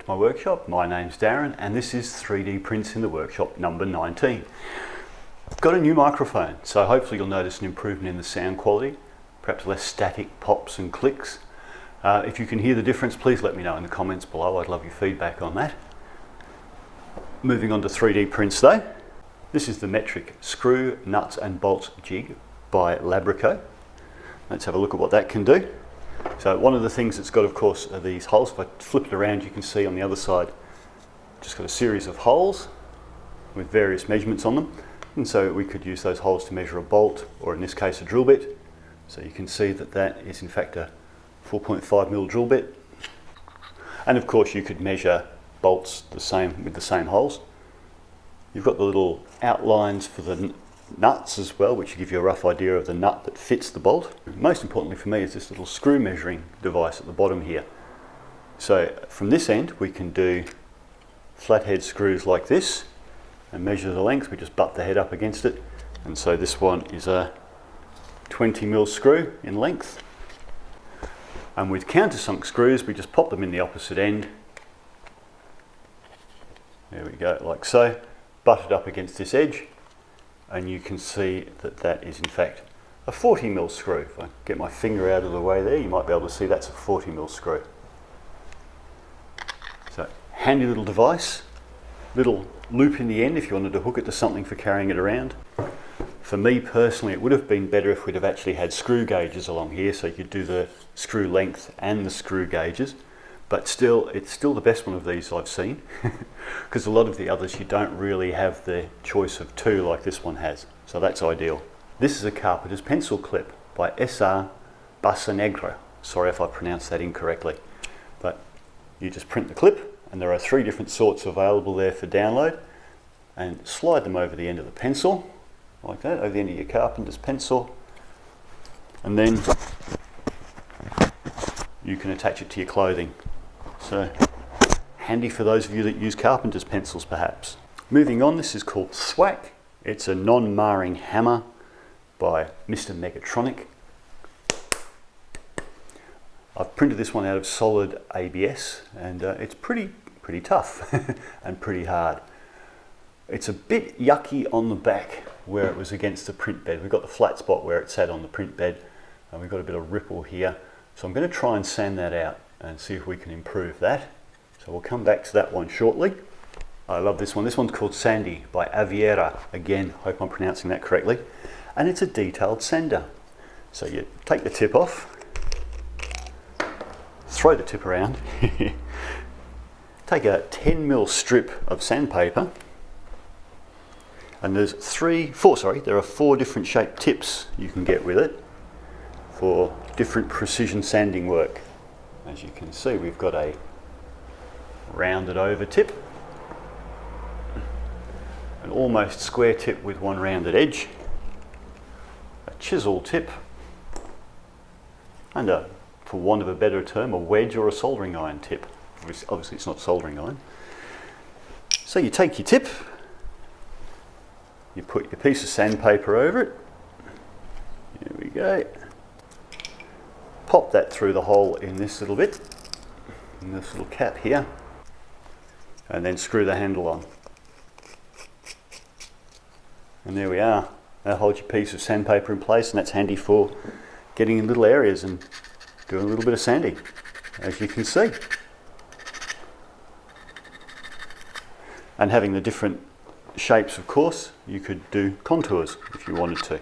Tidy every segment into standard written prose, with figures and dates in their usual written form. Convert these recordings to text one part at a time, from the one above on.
to my workshop. My name's Darren and this is 3D Prints in the Workshop number 19. I've got a new microphone, so hopefully you'll notice an improvement in the sound quality, perhaps less static pops and clicks. If you can hear the difference, please let me know in the comments below. I'd love your feedback on that. Moving on to 3D prints though. This is the metric screw, nuts and bolts jig by Labrico. Let's have a look at what that can do. So one of the things it's got, of course, are these holes. If I flip it around, you can see on the other side, just got a series of holes with various measurements on them. And so we could use those holes to measure a bolt, or in this case a drill bit. So you can see that that is in fact a 4.5mm drill bit. And of course you could measure bolts the same with the same holes. You've got the little outlines for the nuts as well, which give you a rough idea of the nut that fits the bolt. Most importantly for me is this little screw measuring device at the bottom here. So from this end we can do flathead screws like this and measure the length. We just butt the head up against it, and so this one is a 20mm screw in length. And with countersunk screws we just pop them in the opposite end. There we go, like so, butt it up against this edge, and you can see that that is in fact a 40mm screw. If I get my finger out of the way there, you might be able to see that's a 40mm screw. So handy little device, little loop in the end if you wanted to hook it to something for carrying it around. For me personally, it would have been better if we'd have actually had screw gauges along here, so you could do the screw length and the screw gauges. But still, it's still the best one of these I've seen, because a lot of the others you don't really have the choice of two like this one has, so that's ideal. This is a Carpenter's pencil clip by SR Bassanegra. Sorry if I pronounced that incorrectly, but you just print the clip, and there are 3 different sorts available there for download, and slide them over the end of the pencil, like that, over the end of your Carpenter's pencil, and then you can attach it to your clothing. So handy for those of you that use Carpenter's pencils perhaps. Moving on, this is called Thwack. It's a non-marring hammer by Mr. Megatronic. I've printed this one out of solid ABS, and it's pretty tough and pretty hard. It's a bit yucky on the back where it was against the print bed. We've got the flat spot where it sat on the print bed, and we've got a bit of ripple here. So I'm going to try and sand that out and see if we can improve that. So we'll come back to that one shortly. I love this one. This one's called Sandy by Aviera. Again, hope I'm pronouncing that correctly. And it's a detailed sander. So you take the tip off, throw the tip around, take a 10mm strip of sandpaper, and there are 4 different shaped tips you can get with it for different precision sanding work. As you can see, we've got a rounded over tip, an almost square tip with one rounded edge, a chisel tip, and for want of a better term, a wedge or a soldering iron tip. Obviously it's not soldering iron. So you take your tip, you put your piece of sandpaper over it, here we go, pop that through the hole in this little bit, in this little cap here, and then screw the handle on. And there we are. That holds your piece of sandpaper in place, and that's handy for getting in little areas and doing a little bit of sanding, as you can see. And having the different shapes, of course, you could do contours if you wanted to.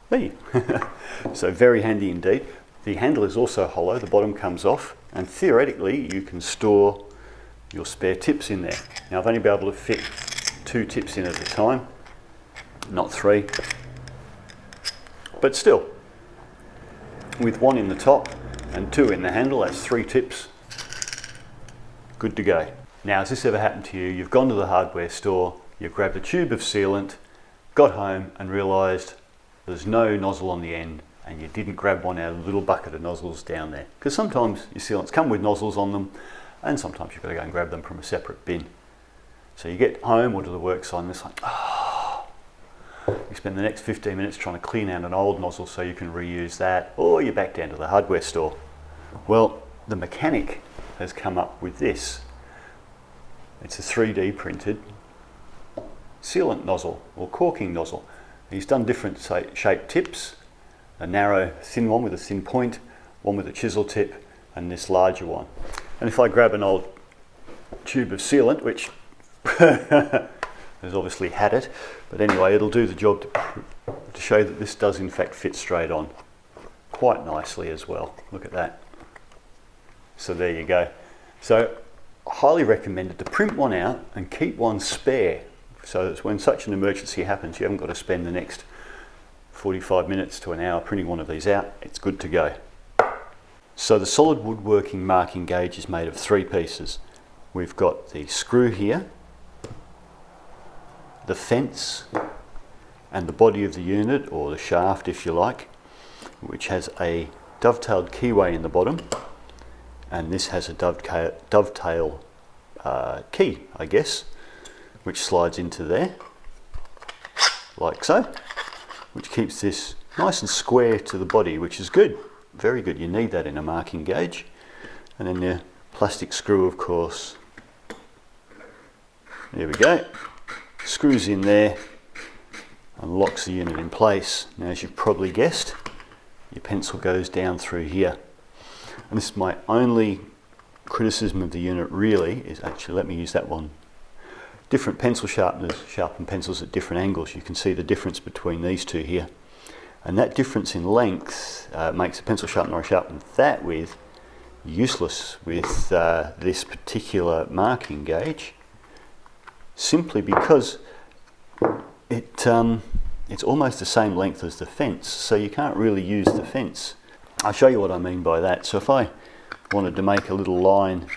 There. So very handy indeed. The handle is also hollow, the bottom comes off, and theoretically you can store your spare tips in there. Now I've only been able to fit 2 tips in at a time, not 3, but still, with 1 in the top and 2 in the handle, that's 3 tips, good to go. Now, has this ever happened to you? You've gone to the hardware store, you've grabbed a tube of sealant, got home and realised there's no nozzle on the end, and you didn't grab one out of the little bucket of nozzles down there. Because sometimes your sealants come with nozzles on them, and sometimes you've got to go and grab them from a separate bin. So you get home or to the work site and it's like, you spend the next 15 minutes trying to clean out an old nozzle so you can reuse that, or you're back down to the hardware store. Well, the mechanic has come up with this. It's a 3D printed sealant nozzle or caulking nozzle. He's done different shaped tips, a narrow thin one with a thin point, one with a chisel tip, and this larger one. And if I grab an old tube of sealant, which has obviously had it, but anyway, it'll do the job to show that this does in fact fit straight on quite nicely as well. Look at that. So there you go. So highly recommended to print one out and keep one spare, so that when such an emergency happens, you haven't got to spend the next 45 minutes to an hour printing one of these out. It's good to go. So the solid woodworking marking gauge is made of 3 pieces. We've got the screw here, the fence, and the body of the unit, or the shaft if you like, which has a dovetailed keyway in the bottom, and this has a dovetail key, I guess, which slides into there, like so, which keeps this nice and square to the body, which is good, very good. You need that in a marking gauge. And then the plastic screw, of course, there we go, screws in there and locks the unit in place. Now, as you've probably guessed, your pencil goes down through here. And this is my only criticism of the unit really, is actually, let me use that one. Different pencil sharpeners sharpen pencils at different angles. You can see the difference between these two here. And that difference in length makes a pencil sharpener I sharpen that with useless with this particular marking gauge, simply because it's almost the same length as the fence, so you can't really use the fence. I'll show you what I mean by that. So if I wanted to make a little line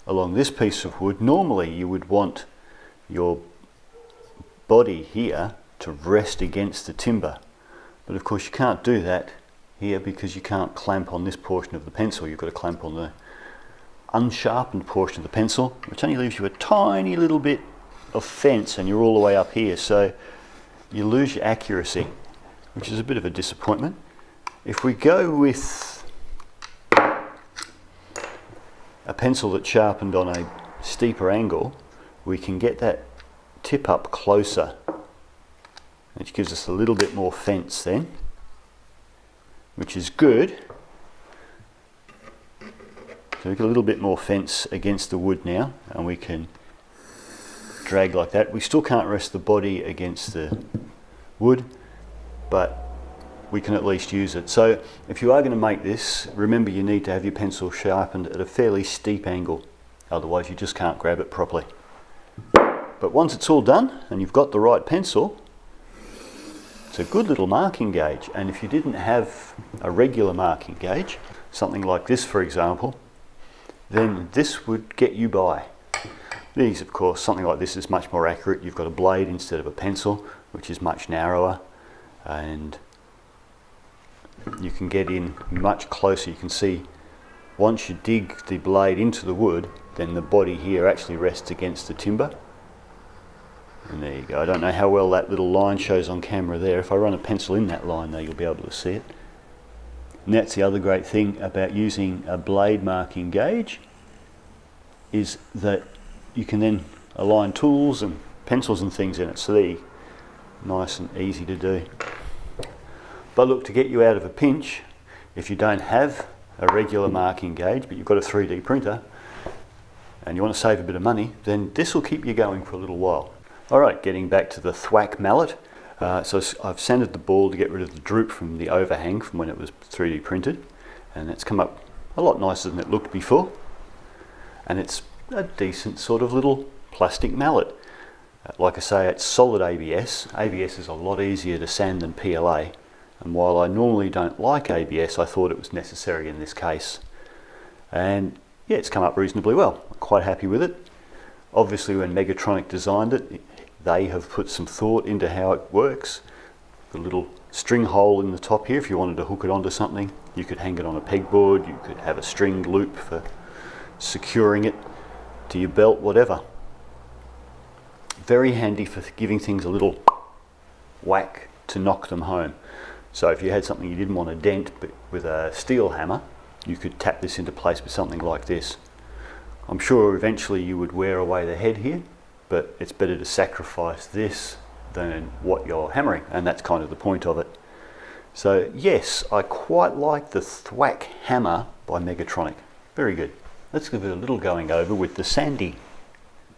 along this piece of wood, normally you would want your body here to rest against the timber, but of course you can't do that here because you can't clamp on this portion of the pencil. You've got to clamp on the unsharpened portion of the pencil, which only leaves you a tiny little bit of fence, and you're all the way up here, so you lose your accuracy, which is a bit of a disappointment. If we go with a pencil that's sharpened on a steeper angle, we can get that tip up closer, which gives us a little bit more fence then, which is good. So we get a little bit more fence against the wood now, and we can drag like that. We still can't rest the body against the wood, but we can at least use it. So if you are going to make this, remember you need to have your pencil sharpened at a fairly steep angle, otherwise you just can't grab it properly. But once it's all done and you've got the right pencil, it's a good little marking gauge. And if you didn't have a regular marking gauge, something like this for example, then this would get you by. These, of course, something like this is much more accurate. You've got a blade instead of a pencil, which is much narrower, and you can get in much closer. You can see once you dig the blade into the wood, then the body here actually rests against the timber. And there you go. I don't know how well that little line shows on camera there. If I run a pencil in that line though, you'll be able to see it. And that's the other great thing about using a blade marking gauge, is that you can then align tools and pencils and things in it. So there, nice and easy to do. But look, to get you out of a pinch, if you don't have a regular marking gauge but you've got a 3D printer and you want to save a bit of money, then this will keep you going for a little while. Alright, getting back to the thwack mallet. So I've sanded the ball to get rid of the droop from the overhang from when it was 3D printed, and it's come up a lot nicer than it looked before, and it's a decent sort of little plastic mallet. Like I say, it's solid ABS. ABS is a lot easier to sand than PLA, and while I normally don't like ABS, I thought it was necessary in this case. And yeah, it's come up reasonably well. I'm quite happy with it. Obviously when Megatronic designed it, they have put some thought into how it works. The little string hole in the top here, if you wanted to hook it onto something, you could hang it on a pegboard, you could have a string loop for securing it to your belt, whatever. Very handy for giving things a little whack to knock them home. So if you had something you didn't want to dent, but with a steel hammer, you could tap this into place with something like this. I'm sure eventually you would wear away the head here, but it's better to sacrifice this than what you're hammering, and that's kind of the point of it. So yes, I quite like the Thwack hammer by Megatronic. Very good. Let's give it a little going over with the sandy.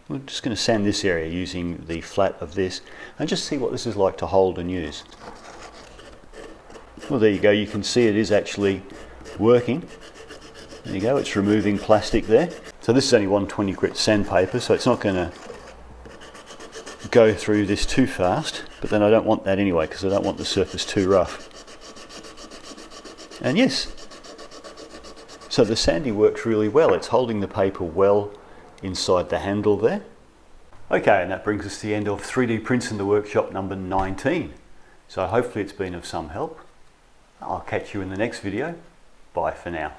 We're just going to sand this area using the flat of this and just see what this is like to hold and use. Well, there you go, you can see it is actually working. There you go, it's removing plastic there. So this is only 120 grit sandpaper, so it's not going to go through this too fast, but then I don't want that anyway because I don't want the surface too rough. And yes, so the sandy works really well. It's holding the paper well inside the handle there. Okay, and that brings us to the end of 3D Prints in the Workshop number 19. So hopefully it's been of some help. I'll catch you in the next video. Bye for now.